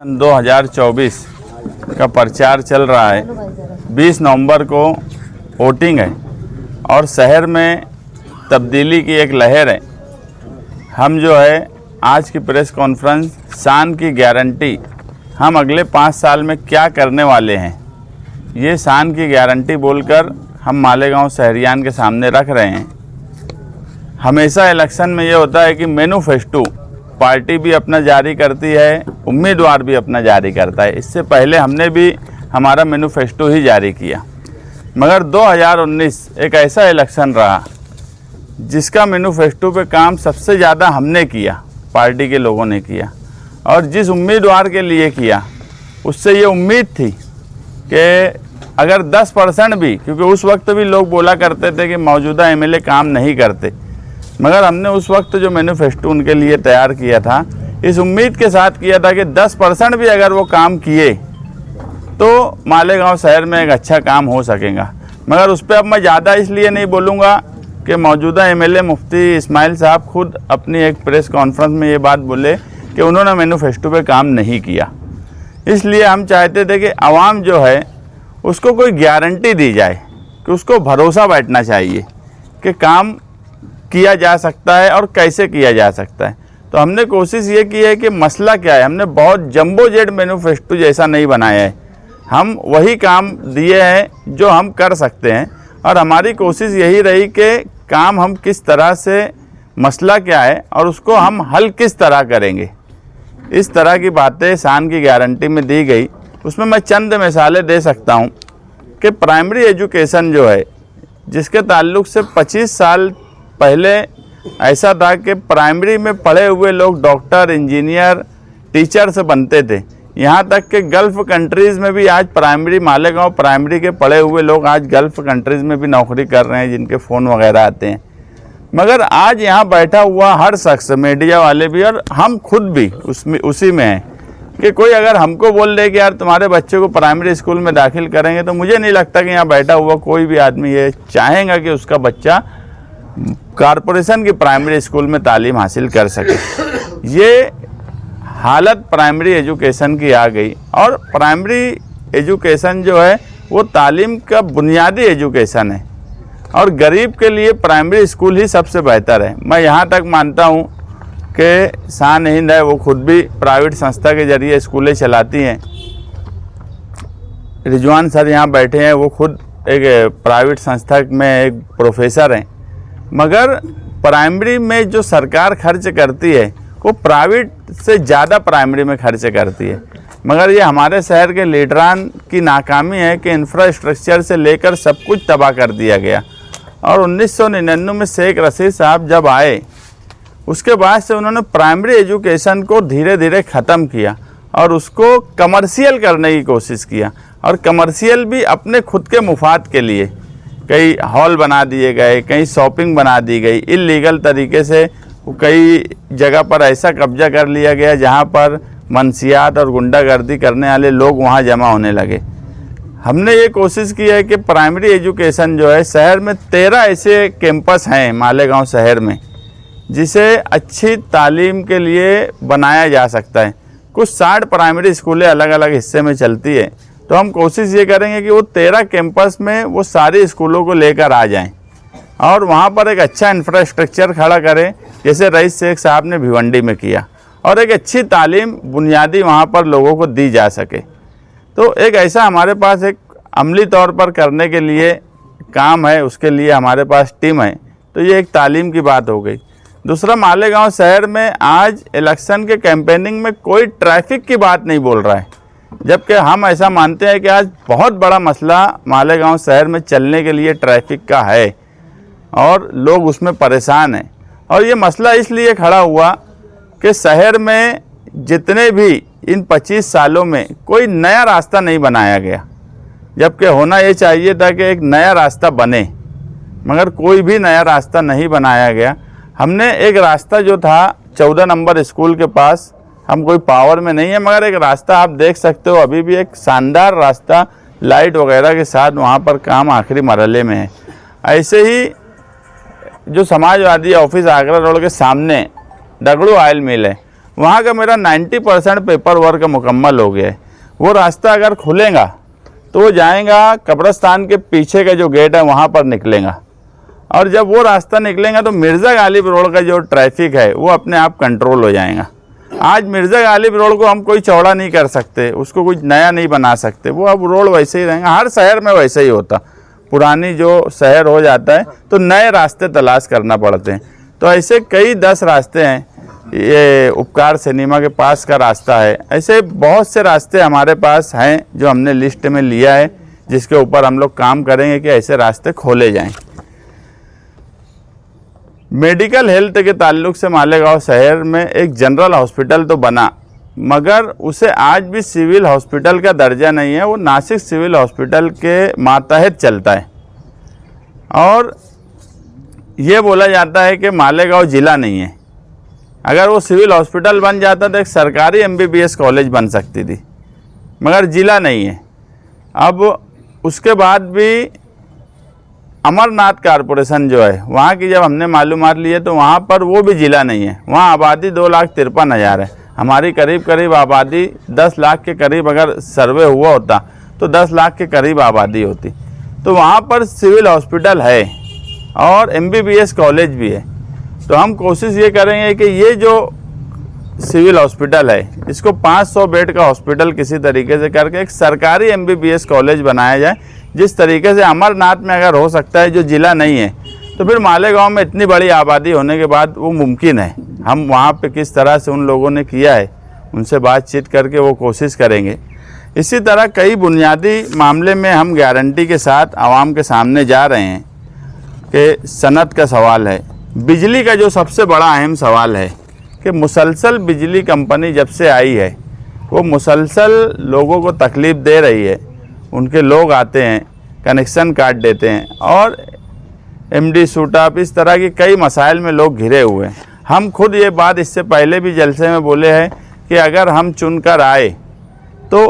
2024 का प्रचार चल रहा है। 20 नवंबर को वोटिंग है और शहर में तब्दीली की एक लहर है। हम जो है आज की प्रेस कॉन्फ्रेंस शान की गारंटी, हम अगले 5 साल में क्या करने वाले हैं, ये शान की गारंटी बोलकर हम मालेगांव शहरियान के सामने रख रहे हैं। हमेशा इलेक्शन में ये होता है कि मैनिफेस्टो पार्टी भी अपना जारी करती है, उम्मीदवार भी अपना जारी करता है। इससे पहले हमने भी हमारा मैनिफेस्टो ही जारी किया, मगर 2019 एक ऐसा इलेक्शन रहा जिसका मैनिफेस्टो पे काम सबसे ज़्यादा हमने किया, पार्टी के लोगों ने किया। और जिस उम्मीदवार के लिए किया उससे ये उम्मीद थी कि अगर 10% भी, क्योंकि उस वक्त भी लोग बोला करते थे कि मौजूदा एमएलए काम नहीं करते, मगर हमने उस वक्त जो मैनिफेस्टो उनके लिए तैयार किया था इस उम्मीद के साथ किया था कि 10% भी अगर वो काम किए तो मालेगांव शहर में एक अच्छा काम हो सकेगा। मगर उस पर अब मैं ज़्यादा इसलिए नहीं बोलूँगा कि मौजूदा एमएलए मुफ्ती इस्माइल साहब खुद अपनी एक प्रेस कॉन्फ्रेंस में ये बात बोले कि उन्होंने मैनिफेस्टो पे काम नहीं किया। इसलिए हम चाहते थे कि आवाम जो है उसको कोई गारंटी दी जाए, कि उसको भरोसा बैठना चाहिए कि काम किया जा सकता है और कैसे किया जा सकता है। तो हमने कोशिश ये की है कि मसला क्या है, हमने बहुत जंबो जेड मैनिफेस्टो जैसा नहीं बनाया है, हम वही काम दिए हैं जो हम कर सकते हैं। और हमारी कोशिश यही रही कि काम हम किस तरह से, मसला क्या है और उसको हम हल किस तरह करेंगे, इस तरह की बातें शान की गारंटी में दी गई। उसमें मैं चंद मिसालें दे सकता हूं कि प्राइमरी एजुकेशन जो है, जिसके ताल्लुक से 25 साल पहले ऐसा था कि प्राइमरी में पढ़े हुए लोग डॉक्टर, इंजीनियर, टीचर से बनते थे। यहाँ तक कि गल्फ़ कंट्रीज़ में भी आज प्राइमरी, मालेगांव प्राइमरी के पढ़े हुए लोग आज गल्फ़ कंट्रीज़ में भी नौकरी कर रहे हैं, जिनके फ़ोन वगैरह आते हैं। मगर आज यहाँ बैठा हुआ हर शख्स, मीडिया वाले भी और हम खुद भी उसी में हैं कि कोई अगर हमको बोल दे कि यार तुम्हारे बच्चे को प्राइमरी स्कूल में दाखिल करेंगे, तो मुझे नहीं लगता कि यहाँ बैठा हुआ कोई भी आदमी ये चाहेगा कि उसका बच्चा कॉरपोरेशन की प्राइमरी स्कूल में तालीम हासिल कर सके। ये हालत प्राइमरी एजुकेशन की आ गई। और प्राइमरी एजुकेशन जो है वो तालीम का बुनियादी एजुकेशन है और गरीब के लिए प्राइमरी स्कूल ही सबसे बेहतर है। मैं यहाँ तक मानता हूँ कि शान हिंद है, वो खुद भी प्राइवेट संस्था के जरिए स्कूलें चलाती हैं। रिजवान सर यहाँ बैठे हैं, वो खुद एक प्राइवेट संस्था में एक प्रोफेसर हैं। मगर प्राइमरी में जो सरकार खर्च करती है वो प्राइवेट से ज़्यादा प्राइमरी में खर्च करती है। मगर ये हमारे शहर के लीडरान की नाकामी है कि इंफ्रास्ट्रक्चर से लेकर सब कुछ तबाह कर दिया गया। और 1999 में शेख रशीद साहब जब आए, उसके बाद से उन्होंने प्राइमरी एजुकेशन को धीरे धीरे ख़त्म किया और उसको कमर्शियल करने की कोशिश किया। और कमर्शियल भी अपने खुद के मुफाद के लिए, कई हॉल बना दिए गए, कहीं शॉपिंग बना दी गई, इल्लीगल तरीके से कई जगह पर ऐसा कब्जा कर लिया गया जहां पर मनसियात और गुंडागर्दी करने वाले लोग वहां जमा होने लगे। हमने ये कोशिश की है कि प्राइमरी एजुकेशन जो है, शहर में 13 ऐसे कैंपस हैं मालेगांव शहर में जिसे अच्छी तालीम के लिए बनाया जा सकता है। कुछ 60 प्राइमरी स्कूलें अलग अलग हिस्से में चलती है, तो हम कोशिश ये करेंगे कि वो 13 कैंपस में वो सारे स्कूलों को लेकर आ जाएं और वहाँ पर एक अच्छा इंफ्रास्ट्रक्चर खड़ा करें, जैसे रईस शेख साहब ने भिवंडी में किया, और एक अच्छी तालीम बुनियादी वहाँ पर लोगों को दी जा सके। तो एक ऐसा हमारे पास एक अमली तौर पर करने के लिए काम है, उसके लिए हमारे पास टीम है। तो ये एक तालीम की बात हो गई। दूसरा, मालेगांव शहर में आज इलेक्शन के कैंपेनिंग में कोई ट्रैफिक की बात नहीं बोल रहा है, जबकि हम ऐसा मानते हैं कि आज बहुत बड़ा मसला मालेगांव शहर में चलने के लिए ट्रैफिक का है और लोग उसमें परेशान हैं। और ये मसला इसलिए खड़ा हुआ कि शहर में जितने भी इन 25 सालों में कोई नया रास्ता नहीं बनाया गया, जबकि होना ये चाहिए था कि एक नया रास्ता बने, मगर कोई भी नया रास्ता नहीं बनाया गया। हमने एक रास्ता जो था 14 नंबर स्कूल के पास, हम कोई पावर में नहीं है, मगर एक रास्ता आप देख सकते हो, अभी भी एक शानदार रास्ता लाइट वगैरह के साथ वहाँ पर काम आखिरी मरहले में है। ऐसे ही जो समाजवादी ऑफिस आगरा रोड के सामने डगड़ू ऑयल मिल है, वहाँ का मेरा 90% पेपर वर्क मुकम्मल हो गया है। वो रास्ता अगर खुलेगा तो वो जाएगा कब्रस्तान के पीछे का जो गेट है वहाँ पर निकलेगा, और जब वो रास्ता निकलेगा तो मिर्ज़ा गालिब रोड का जो ट्रैफिक है वो अपने आप कंट्रोल हो जाएगा। आज मिर्ज़ा गालिब रोड को हम कोई चौड़ा नहीं कर सकते, उसको कुछ नया नहीं बना सकते, वो अब रोड वैसे ही रहेगा। हर शहर में वैसे ही होता, पुरानी जो शहर हो जाता है तो नए रास्ते तलाश करना पड़ते हैं। तो ऐसे कई 10 रास्ते हैं, ये उपकार सिनेमा के पास का रास्ता है, ऐसे बहुत से रास्ते हमारे पास हैं जो हमने लिस्ट में लिया है, जिसके ऊपर हम लोग काम करेंगे कि ऐसे रास्ते खोले जाएं। मेडिकल हेल्थ के ताल्लुक से मालेगांव शहर में एक जनरल हॉस्पिटल तो बना, मगर उसे आज भी सिविल हॉस्पिटल का दर्जा नहीं है। वो नासिक सिविल हॉस्पिटल के मातहत चलता है, और ये बोला जाता है कि मालेगांव ज़िला नहीं है। अगर वो सिविल हॉस्पिटल बन जाता तो एक सरकारी MBBS कॉलेज बन सकती थी, मगर ज़िला नहीं है। अब उसके बाद भी अमरनाथ कारपोरेशन जो है वहाँ की जब हमने मालूमात ली है तो वहाँ पर वो भी ज़िला नहीं है। वहाँ आबादी 2,53,000 है, हमारी करीब करीब आबादी 10 लाख के करीब अगर सर्वे हुआ होता तो 10 लाख के करीब आबादी होती। तो वहाँ पर सिविल हॉस्पिटल है और MBBS कॉलेज भी है। तो हम कोशिश ये करेंगे कि ये जो सिविल हॉस्पिटल है इसको 500 बेड का हॉस्पिटल किसी तरीके से करके एक सरकारी MBBS कॉलेज बनाया जाए। जिस तरीके से अमरनाथ में अगर हो सकता है जो ज़िला नहीं है, तो फिर मालेगांव में इतनी बड़ी आबादी होने के बाद वो मुमकिन है। हम वहाँ पे किस तरह से उन लोगों ने किया है उनसे बातचीत करके वो कोशिश करेंगे। इसी तरह कई बुनियादी मामले में हम गारंटी के साथ आवाम के सामने जा रहे हैं कि सनत का सवाल है, बिजली का जो सबसे बड़ा अहम सवाल है कि मुसलसल बिजली कंपनी जब से आई है वो मुसलसल लोगों को तकलीफ़ दे रही है। उनके लोग आते हैं, कनेक्शन काट देते हैं, और MD सूटअप, इस तरह की कई मसाइल में लोग घिरे हुए हैं। हम खुद ये बात इससे पहले भी जलसे में बोले हैं कि अगर हम चुनकर आए तो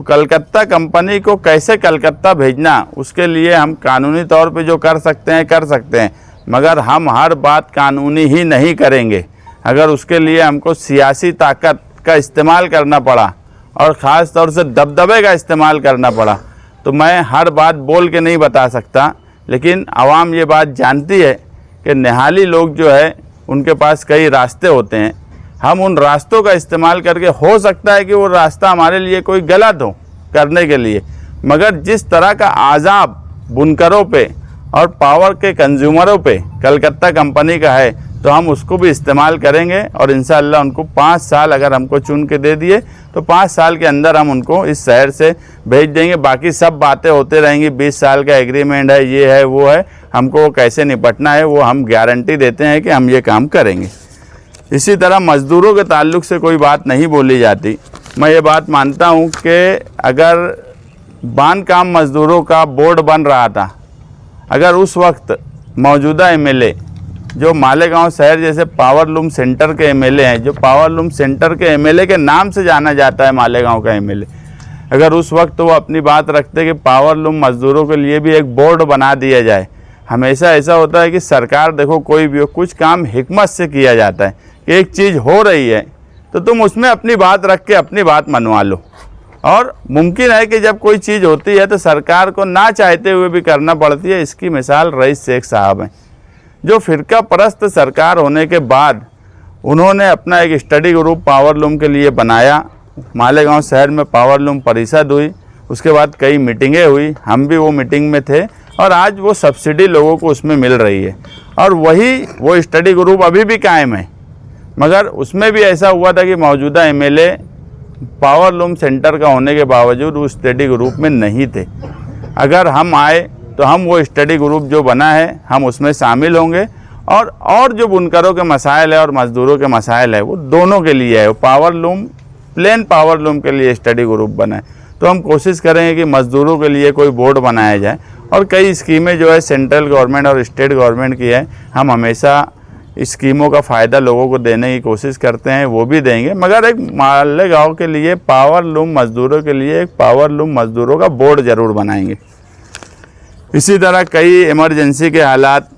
कलकत्ता कंपनी को कैसे कलकत्ता भेजना, उसके लिए हम कानूनी तौर पे जो कर सकते हैं, मगर हम हर बात कानूनी ही नहीं करेंगे। अगर उसके लिए हमको सियासी ताकत का इस्तेमाल करना पड़ा और ख़ास तौर से दबदबे का इस्तेमाल करना पड़ा तो मैं हर बात बोल के नहीं बता सकता, लेकिन आवाम ये बात जानती है कि निहाली लोग जो है उनके पास कई रास्ते होते हैं। हम उन रास्तों का इस्तेमाल करके, हो सकता है कि वो रास्ता हमारे लिए कोई गलत हो करने के लिए, मगर जिस तरह का आज़ाब बुनकरों पे और पावर के कंज्यूमरों पे कलकत्ता कंपनी का है, तो हम उसको भी इस्तेमाल करेंगे। और इंशाअल्लाह उनको 5 साल अगर हमको चुन के दे दिए तो 5 साल के अंदर हम उनको इस शहर से भेज देंगे। बाकी सब बातें होते रहेंगी, 20 साल का एग्रीमेंट है, ये है वो है, हमको कैसे निपटना है वो हम गारंटी देते हैं कि हम ये काम करेंगे। इसी तरह मज़दूरों के ताल्लुक से कोई बात नहीं बोली जाती। मैं ये बात मानता हूँ कि अगर बांधकाम मज़दूरों का बोर्ड बन रहा था, अगर उस वक्त मौजूदा MLA जो मालेगांव शहर जैसे पावर लूम सेंटर के MLA हैं, जो पावर लूम सेंटर के MLA के नाम से जाना जाता है मालेगांव का MLA, अगर उस वक्त वो अपनी बात रखते कि पावर लूम मज़दूरों के लिए भी एक बोर्ड बना दिया जाए। हमेशा ऐसा होता है कि सरकार, देखो कोई भी हो, कुछ काम हिकमत से किया जाता है कि एक चीज़ हो रही है तो तुम उसमें अपनी बात रख के अपनी बात मनवा लो। और मुमकिन है कि जब कोई चीज़ होती है तो सरकार को ना चाहते हुए भी करना पड़ती है। इसकी मिसाल रईस शेख साहब हैं, जो फ़िरका परस्त सरकार होने के बाद उन्होंने अपना एक स्टडी ग्रुप पावर लूम के लिए बनाया। मालेगांव शहर में पावर लूम परिषद हुई, उसके बाद कई मीटिंगें हुई, हम भी वो मीटिंग में थे, और आज वो सब्सिडी लोगों को उसमें मिल रही है। और वो स्टडी ग्रुप अभी भी कायम है, मगर उसमें भी ऐसा हुआ था कि मौजूदा MLA पावर लूम सेंटर का होने के बावजूद उस स्टडी ग्रुप में नहीं थे। अगर हम आए तो हम वो स्टडी ग्रुप जो बना है हम उसमें शामिल होंगे, और जो बुनकरों के मसाइल है और मज़दूरों के मसाइल है वो दोनों के लिए है। वो power loom, plain power loom के लिए स्टडी ग्रुप बना है। तो हम कोशिश करेंगे कि मज़दूरों के लिए कोई बोर्ड बनाया जाए, और कई स्कीमें जो है सेंट्रल गवर्नमेंट और स्टेट गवर्नमेंट की है, हम हमेशा स्कीमों का फ़ायदा लोगों को देने की कोशिश करते हैं, वो भी देंगे। मगर एक मालेगांव के लिए पावर लूम मज़दूरों के लिए एक पावर लूम मज़दूरों का बोर्ड ज़रूर बनाएंगे। इसी तरह कई इमरजेंसी के हालात,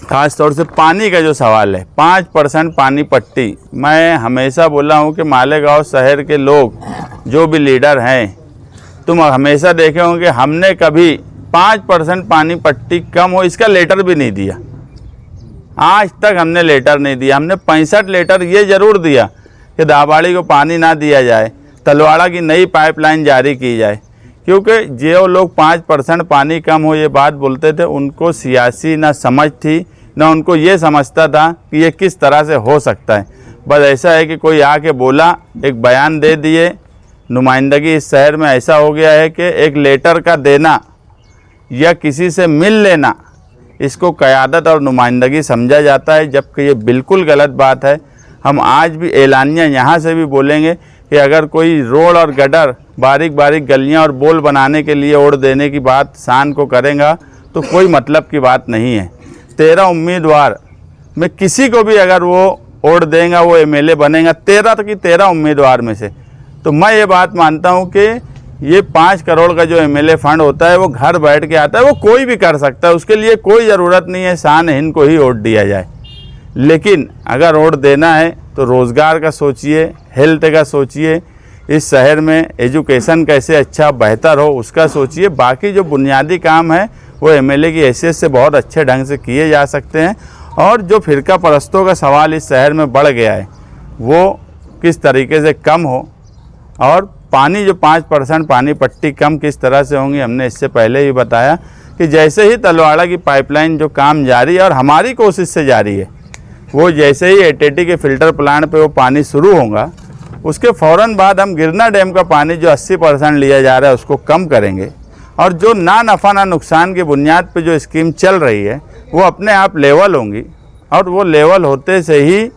ख़ास तौर से पानी का जो सवाल है, 5% पानी पट्टी। मैं हमेशा बोला हूँ कि मालेगांव शहर के लोग जो भी लीडर हैं, तुम हमेशा देखे होंगे कि हमने कभी 5% पानी पट्टी कम हो इसका लेटर भी नहीं दिया। आज तक हमने लेटर नहीं दिया। हमने 65 लेटर ये ज़रूर दिया कि दाबाड़ी को पानी ना दिया जाए, तलवाड़ा की नई पाइपलाइन जारी की जाए, क्योंकि जो लोग 5% पानी कम हो ये बात बोलते थे, उनको सियासी ना समझ थी, ना उनको ये समझता था कि ये किस तरह से हो सकता है। बस ऐसा है कि कोई आके बोला, एक बयान दे दिए, नुमाइंदगी इस शहर में ऐसा हो गया है कि एक लेटर का देना या किसी से मिल लेना, इसको क़यादत और नुमाइंदगी समझा जाता है, जबकि ये बिल्कुल गलत बात है। हम आज भी एलानिया यहाँ से भी बोलेंगे कि अगर कोई रोड और गटर, बारीक बारीक गलियाँ और बोल बनाने के लिए ओढ़ देने की बात शान को करेगा तो कोई मतलब की बात नहीं है। 13 उम्मीदवार में किसी को भी अगर वो ओढ़ देगा वो एमएलए बनेगा, 13 की 13 उम्मीदवार में से। तो मैं ये बात मानता हूँ कि ये 5 करोड़ का जो एमएलए फंड होता है वो घर बैठ के आता है, वो कोई भी कर सकता है, उसके लिए कोई ज़रूरत नहीं है शान हिंद को ही वोट दिया जाए। लेकिन अगर वोट देना है तो रोज़गार का सोचिए, हेल्थ का सोचिए, इस शहर में एजुकेशन कैसे अच्छा बेहतर हो उसका सोचिए। बाकी जो बुनियादी काम है वो एमएलए की हैसियत से बहुत अच्छे ढंग से किए जा सकते हैं। और जो फ़िरका परस्तों का सवाल इस शहर में बढ़ गया है वो किस तरीके से कम हो, और पानी जो 5% पानी पट्टी कम किस तरह से होंगी, हमने इससे पहले ही बताया कि जैसे ही तलवाड़ा की पाइपलाइन जो काम जारी है और हमारी कोशिश से जारी है, वो जैसे ही एटीटी के फ़िल्टर प्लांट पे वो पानी शुरू होगा, उसके फ़ौरन बाद हम गिरना डैम का पानी जो 80% लिया जा रहा है उसको कम करेंगे। और जो ना नफ़ा ना नुकसान की बुनियाद पे जो स्कीम चल रही है वो अपने आप लेवल होंगी, और वो लेवल होते से ही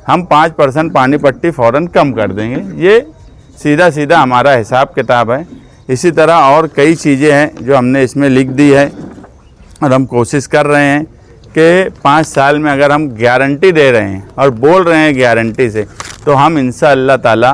हम 5% पानी पट्टी फ़ौरन कम कर देंगे। ये सीधा सीधा हमारा हिसाब किताब है। इसी तरह और कई चीज़ें हैं जो हमने इसमें लिख दी है, और हम कोशिश कर रहे हैं कि 5 साल में अगर हम गारंटी दे रहे हैं और बोल रहे हैं गारंटी से, तो हम इंशाअल्लाह ताला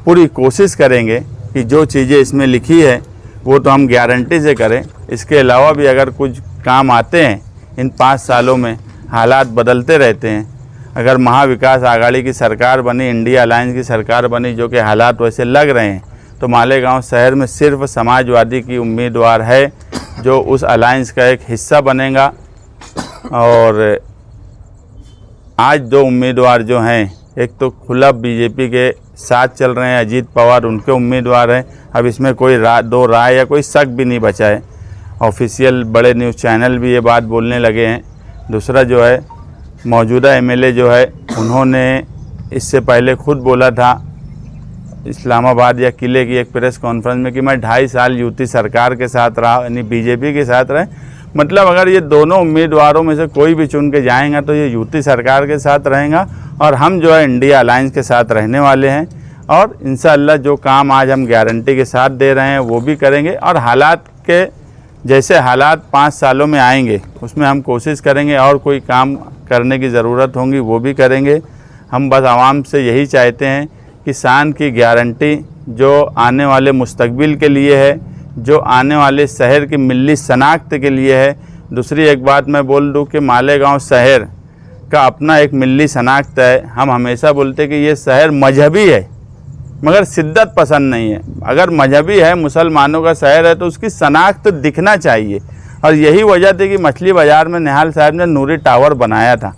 पूरी कोशिश करेंगे कि जो चीज़ें इसमें लिखी है वो तो हम गारंटी से करें। इसके अलावा भी अगर कुछ काम आते हैं इन 5 सालों में, हालात बदलते रहते हैं। अगर महाविकास आघाड़ी की सरकार बनी, इंडिया अलायंस की सरकार बनी, जो कि हालात वैसे लग रहे हैं, तो मालेगांव शहर में सिर्फ समाजवादी की उम्मीदवार है जो उस अलायंस का एक हिस्सा बनेगा। और आज 2 उम्मीदवार जो हैं, एक तो खुला बीजेपी के साथ चल रहे हैं, अजीत पवार उनके उम्मीदवार हैं। अब इसमें कोई दो राय या कोई शक भी नहीं बचा है। ऑफिशियल बड़े न्यूज़ चैनल भी ये बात बोलने लगे हैं। दूसरा जो है, मौजूदा एमएलए जो है उन्होंने इससे पहले खुद बोला था इस्लामाबाद या किले की एक प्रेस कॉन्फ्रेंस में कि मैं 2.5 साल यूपी सरकार के साथ रहा, यानी बीजेपी के साथ रहे। मतलब अगर ये दोनों उम्मीदवारों में से कोई भी चुन के जाएंगा तो ये यूपी सरकार के साथ रहेगा, और हम जो है इंडिया अलायंस के साथ रहने वाले हैं। और इंशाअल्लाह जो काम आज हम गारंटी के साथ दे रहे हैं वो भी करेंगे, और हालात के जैसे हालात 5 सालों में आएंगे उसमें हम कोशिश करेंगे, और कोई काम करने की ज़रूरत होगी वो भी करेंगे। हम बस आवाम से यही चाहते हैं कि शान की गारंटी जो आने वाले मुस्तकबिल के लिए है, जो आने वाले शहर की मिली शनाख्त के लिए है। दूसरी एक बात मैं बोल दूं कि मालेगांव शहर का अपना एक मिली शनाख्त है। हम हमेशा बोलते कि ये शहर मजहबी है मगर शिद्दत पसंद नहीं है। अगर मजहबी है, मुसलमानों का शहर है, तो उसकी शनाख्त दिखना चाहिए। और यही वजह थी कि मछली बाज़ार में निहाल साहब ने नूरी टावर बनाया था।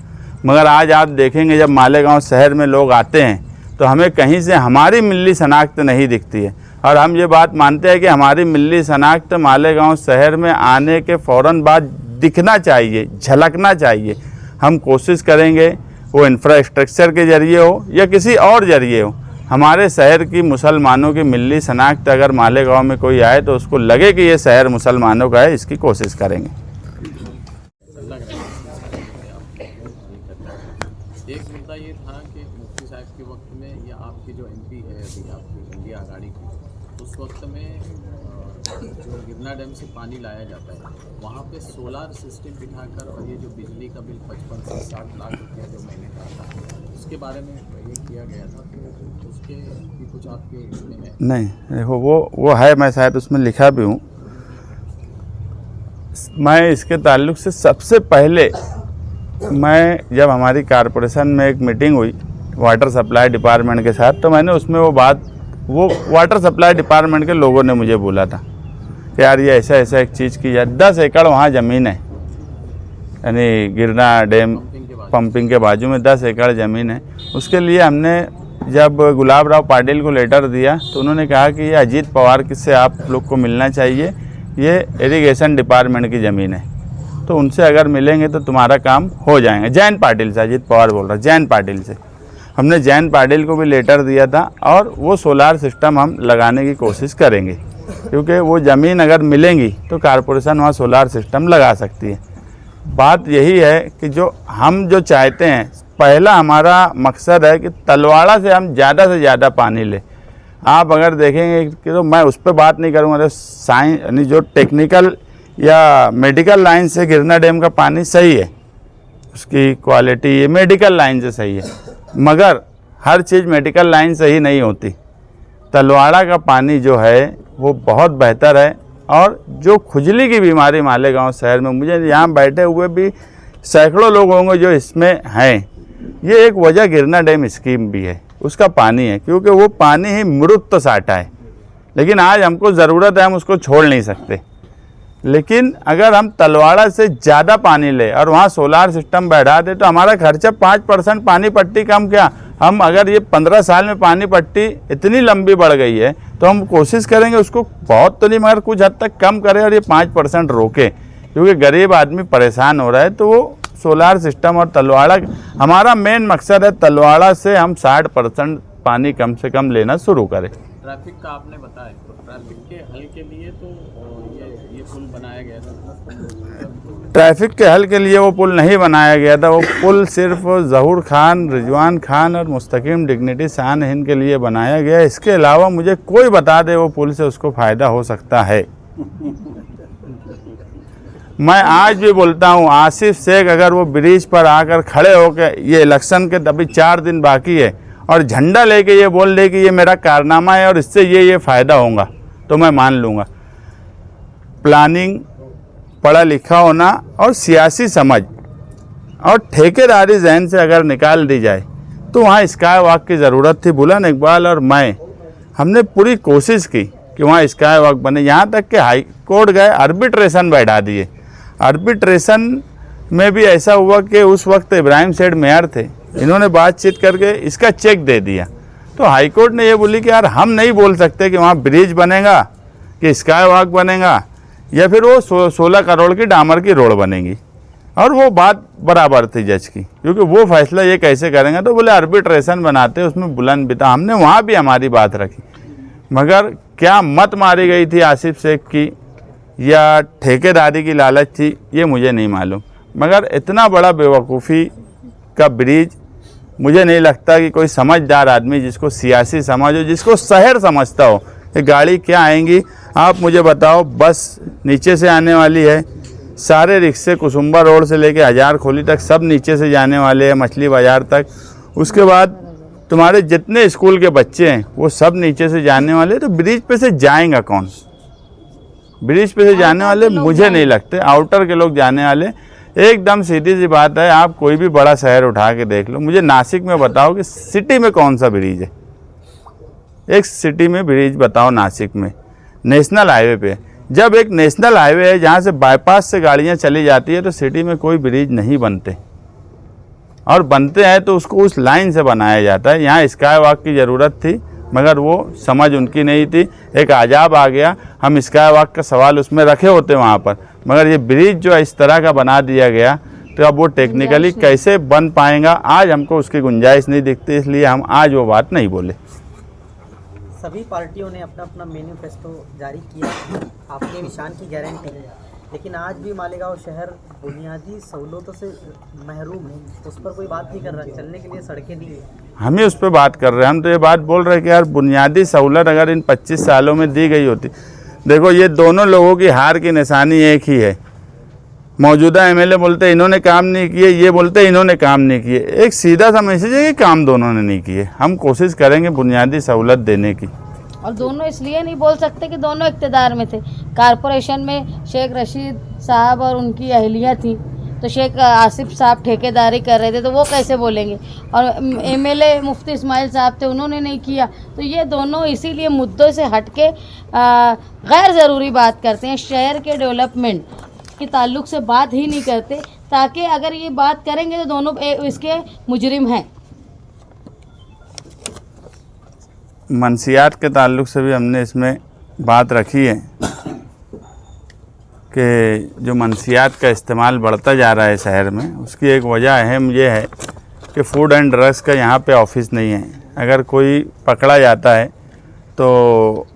मगर आज आप देखेंगे जब मालेगांव शहर में लोग आते हैं तो हमें कहीं से हमारी मिली शनाख्त नहीं दिखती है। और हम ये बात मानते हैं कि हमारी मिली शनाख्त मालेगांव शहर में आने के फ़ौरन बाद दिखना चाहिए, झलकना चाहिए। हम कोशिश करेंगे वो इंफ्रास्ट्रक्चर के ज़रिए हो या किसी और ज़रिए हो, हमारे शहर की मुसलमानों की मिली शनाख्त अगर मालेगांव में कोई आए तो उसको लगे कि ये शहर मुसलमानों का है, इसकी कोशिश करेंगे। एक मुद्दा ये था कि मुफ्ती साहब के वक्त में या आपकी जो एमपी है अभी आपकी इंडिया आघाड़ी की, उस वक्त में जो गिरना डैम से पानी लाया जाता है वहाँ पे सोलार सिस्टम बिठाकर, और ये जो बिजली का बिल 55 से 60 लाख रुपया जो महीने का था उसके बारे में ये किया गया था, तो उसके भी कुछ आपके इसमें है? नहीं, देखो वो है, मैं शायद उसमें लिखा भी हूँ। मैं इसके ताल्लुक़ से सबसे पहले मैं जब हमारी कारपोरेशन में एक मीटिंग हुई वाटर सप्लाई डिपार्टमेंट के साथ, तो मैंने उसमें वो वाटर सप्लाई डिपार्टमेंट के लोगों ने मुझे बोला था कि यार ये ऐसा ऐसा एक चीज़ की जाए। 10 एकड़ वहाँ ज़मीन है, यानी गिरना डैम पंपिंग के बाजू में 10 एकड़ ज़मीन है। उसके लिए हमने जब गुलाब राव पाटिल को लेटर दिया तो उन्होंने कहा कि ये अजीत पवार से आप लोग को मिलना चाहिए, ये इरिगेशन डिपार्टमेंट की ज़मीन है, तो उनसे अगर मिलेंगे तो तुम्हारा काम हो जाएगा। जयंत पाटिल से, अजीत पवार बोल रहा, जयंत पाटिल से। हमने जयंत पाटिल को भी लेटर दिया था और वो सोलार सिस्टम हम लगाने की कोशिश करेंगे, क्योंकि वो ज़मीन अगर मिलेंगी तो कारपोरेशन वहाँ सोलार सिस्टम लगा सकती है। बात यही है कि जो हम जो चाहते हैं, पहला हमारा मकसद है कि तलवाड़ा से हम ज़्यादा से ज़्यादा पानी लें। आप अगर देखेंगे कि तो मैं उस पर बात नहीं करूँगा, साइंस यानी जो टेक्निकल या मेडिकल लाइन से गिरना डैम का पानी सही है, उसकी क्वालिटी ये मेडिकल लाइन से सही है, मगर हर चीज़ मेडिकल लाइन से ही नहीं होती। तलवाड़ा का पानी जो है वो बहुत बेहतर है। और जो खुजली की बीमारी मालेगांव शहर में, मुझे यहाँ बैठे हुए भी सैकड़ों लोग होंगे जो इसमें हैं, ये एक वजह गिरना डैम स्कीम भी है, उसका पानी है, क्योंकि वो पानी ही मृत साटा है। लेकिन आज हमको ज़रूरत है, हम उसको छोड़ नहीं सकते। लेकिन अगर हम तलवाड़ा से ज़्यादा पानी ले और वहाँ सोलार सिस्टम बैठा दे तो हमारा खर्चा 5% पानी पट्टी कम क्या, हम अगर ये 15 साल में पानी पट्टी इतनी लंबी बढ़ गई है तो हम कोशिश करेंगे उसको बहुत तो नहीं मगर कुछ हद तक कम करें और ये 5% रोके, क्योंकि गरीब आदमी परेशान हो रहा है। तो वो सोलार सिस्टम और तलवाड़ा हमारा मेन मकसद है, तलवाड़ा से हम 60% पानी कम से कम लेना शुरू करें। ट्रैफिक का आपने बताया, तो ट्रैफिक के हल के लिए तो ये पुल बनाया गया था। ट्रैफिक के हल के लिए वो पुल नहीं बनाया गया था। वो पुल सिर्फ ज़हूर खान, रिजवान खान और मुस्तकीम डिग्निटी शान हिंद के लिए बनाया गया। इसके अलावा मुझे कोई बता दे वो पुल से उसको फ़ायदा हो सकता है। मैं आज भी बोलता हूँ, आसिफ शेख अगर वो ब्रिज पर आकर खड़े होकर, ये इलेक्शन के अभी 4 दिन बाकी है, और झंडा लेके ये बोल दे कि ये मेरा कारनामा है और इससे ये फ़ायदा होगा, तो मैं मान लूँगा। प्लानिंग, पढ़ा लिखा होना और सियासी समझ और ठेकेदारी जहन से अगर निकाल दी जाए तो वहाँ स्काई वॉक की ज़रूरत थी। बुलंद इकबाल और मैं, हमने पूरी कोशिश की कि वहाँ स्काई वॉक बने। यहाँ तक कि हाई कोर्ट गए, आर्बिट्रेशन बैठा दिए। आर्बिट्रेशन में भी ऐसा हुआ कि उस वक्त इब्राहिम सेठ मेयर थे, इन्होंने बातचीत करके इसका चेक दे दिया। तो हाई कोर्ट ने ये बोली कि यार हम नहीं बोल सकते कि वहाँ ब्रिज बनेगा, कि स्काई वॉक बनेगा, या फिर वो 16 करोड़ की डामर की रोड बनेगी। और वो बात बराबर थी जज की, क्योंकि वो फैसला ये कैसे करेंगे। तो बोले आर्बिट्रेशन बनाते, उसमें बुलंद बिता। हमने वहाँ भी हमारी बात रखी, मगर क्या मत मारी गई थी आसिफ शेख की या ठेकेदारी की लालच थी, ये मुझे नहीं मालूम। मगर इतना बड़ा बेवकूफ़ी का ब्रिज मुझे नहीं लगता कि कोई समझदार आदमी, जिसको सियासी समझ हो, जिसको शहर समझता हो, कि गाड़ी क्या आएंगी। आप मुझे बताओ, बस नीचे से आने वाली है, सारे रिक्शे कुसुम्बा रोड से लेके हजार खोली तक सब नीचे से जाने वाले हैं, मछली बाज़ार तक। उसके बाद तुम्हारे जितने स्कूल के बच्चे हैं वो सब नीचे से जाने वाले। तो ब्रिज पे से जाएगा कौन? ब्रिज पे से जाने वाले मुझे नहीं लगते, आउटर के लोग जाने वाले। एकदम सीधी सी बात है, आप कोई भी बड़ा शहर उठा के देख लो, मुझे नासिक में बताओ कि सिटी में कौन सा ब्रिज है। एक सिटी में ब्रिज बताओ नासिक में, नेशनल हाईवे पे। जब एक नेशनल हाईवे है जहाँ से बाईपास से गाड़ियाँ चली जाती है, तो सिटी में कोई ब्रिज नहीं बनते, और बनते हैं तो उसको उस लाइन से बनाया जाता है। यहाँ स्काई वॉक की ज़रूरत थी, मगर वो समझ उनकी नहीं थी। एक आजाब आ गया, हम स्काई वॉक का सवाल उसमें रखे होते वहाँ पर, मगर ये ब्रिज जो इस तरह का बना दिया गया, तो अब वो टेक्निकली कैसे बन पाएगा, आज हमको उसकी गुंजाइश नहीं दिखती। इसलिए हम आज वो बात नहीं बोले। सभी पार्टियों ने अपना अपना मैनिफेस्टो जारी किया, आपके निशान की गारंटी, लेकिन आज भी मालेगांव शहर बुनियादी सहूलतों से महरूम है। उस पर कोई बात नहीं कर रहा, चलने के लिए सड़कें नहीं है। हम ही उस पर बात कर रहे हैं। हम तो ये बात बोल रहे हैं कि यार बुनियादी सहूलत अगर इन 25 सालों में दी गई होती। देखो, ये दोनों लोगों की हार की निशानी एक ही है। मौजूदा एमएलए बोलते इन्होंने काम नहीं किए, ये बोलते इन्होंने काम नहीं किए। एक सीधा सा मैसेज है कि काम दोनों ने नहीं किए। हम कोशिश करेंगे बुनियादी सहूलत देने की। और दोनों इसलिए नहीं बोल सकते कि दोनों इक़्तिदार में थे। कारपोरेशन में शेख रशीद साहब और उनकी अहलियाँ थी, तो शेख आसिफ साहब ठेकेदारी कर रहे थे तो वो कैसे बोलेंगे, और एमएलए मुफ्ती इस्माइल साहब थे उन्होंने नहीं किया। तो ये दोनों इसीलिए मुद्दों से हटके गैर ज़रूरी बात करते हैं, शहर के डेवलपमेंट के ताल्लुक से बात ही नहीं करते, ताकि अगर ये बात करेंगे तो दोनों इसके मुजरिम हैं। मंशियात के ताल्लुक से भी हमने इसमें बात रखी है कि जो मंशियात का इस्तेमाल बढ़ता जा रहा है शहर में, उसकी एक वजह अहम ये है कि फूड एंड ड्रग्स का यहाँ पे ऑफिस नहीं है। अगर कोई पकड़ा जाता है तो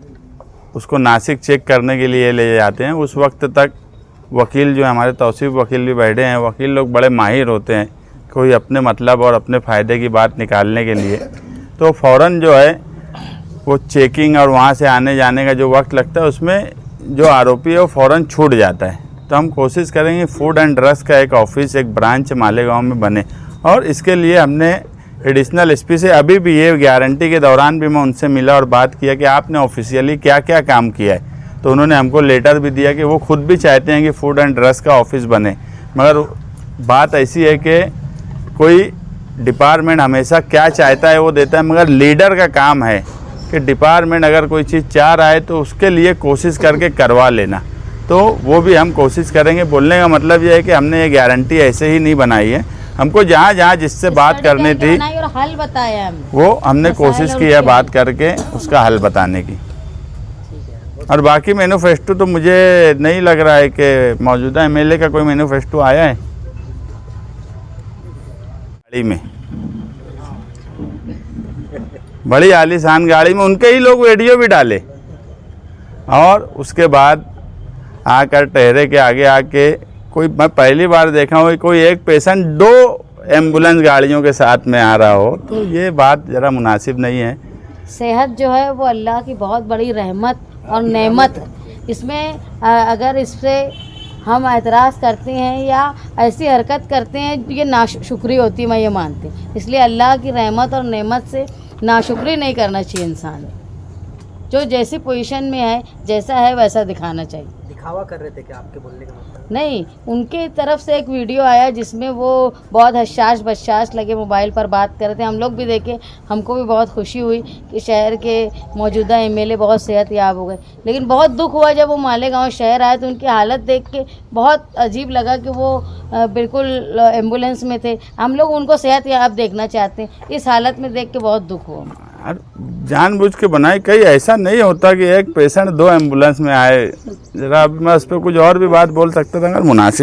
उसको नासिक चेक करने के लिए ले जाते हैं। उस वक्त तक वकील जो हमारे तौसीफ वकील भी बैठे हैं, वकील लोग बड़े माहिर होते हैं कोई अपने मतलब और अपने फ़ायदे की बात निकालने के लिए, तो फ़ौरन जो है वो चेकिंग और वहाँ से आने जाने का जो वक्त लगता है उसमें जो आरोपी है वो फ़ौरन छूट जाता है। तो हम कोशिश करेंगे फूड एंड ड्रग्स का एक ऑफिस, एक ब्रांच मालेगांव में बने, और इसके लिए हमने एडिशनल एसपी से अभी भी ये गारंटी के दौरान भी मैं उनसे मिला और बात किया कि आपने ऑफिशियली क्या क्या काम किया है। तो उन्होंने हमको लेटर भी दिया कि वो खुद भी चाहते हैं कि फूड एंड ड्रग्स का ऑफिस बने, मगर बात ऐसी है कि कोई डिपार्टमेंट हमेशा क्या चाहता है वो देता है, मगर लीडर का काम है कि डिपार्टमेंट अगर कोई चीज़ चाह रहा है तो उसके लिए कोशिश करके करवा लेना। तो वो भी हम कोशिश करेंगे। बोलने का मतलब ये है कि हमने ये गारंटी ऐसे ही नहीं बनाई है, हमको जहाँ जहाँ जिससे बात करनी थी और हल बताया वो हमने कोशिश की है बात करके उसका हल बताने की। और बाकी मैनिफेस्टो तो मुझे नहीं लग रहा है कि मौजूदा एमएलए का कोई मैनिफेस्टो आया है। गाड़ी में बड़ी आलीशान गाड़ी में उनके ही लोग वीडियो भी डाले, और उसके बाद आकर ठहरे के आगे आके कोई, मैं पहली बार देखा हूँ कोई एक पेशेंट 2 एम्बुलेंस गाड़ियों के साथ में आ रहा हो, तो ये बात ज़रा मुनासिब नहीं है। सेहत जो है वो अल्लाह की बहुत बड़ी रहमत और नेमत, इसमें अगर इससे हम एतराज़ करते हैं या ऐसी हरकत करते हैं ये नाशुक्री होती है, मैं ये मानती हूँ। इसलिए अल्लाह की रहमत और नेमत से नाशुक्री नहीं करना चाहिए इंसान। जो जैसी पोजीशन में है, जैसा है वैसा दिखाना चाहिए। दिखावा कर रहे थे क्या आपके बोलने का मतलब? नहीं, उनके तरफ से एक वीडियो आया जिसमें वो बहुत हशाश बशाश लगे मोबाइल पर बात कर रहे थे। हम लोग भी देखे, हमको भी बहुत खुशी हुई कि शहर के मौजूदा एमएलए बहुत सेहतयाब हो गए। लेकिन बहुत दुख हुआ जब वो मालेगांव शहर आए तो उनकी हालत देख के बहुत अजीब लगा कि वो बिल्कुल एम्बुलेंस में थे। हम लोग उनको सेहतयाब देखना चाहते हैं, इस हालत में देख के बहुत दुख हुआ। जानबूझ के बनाई, कहीं ऐसा नहीं होता कि एक पेशेंट 2 एम्बुलेंस में आए। जरा अब मैं उस पर कुछ और भी बात बोल सकता था अगर मुनासिब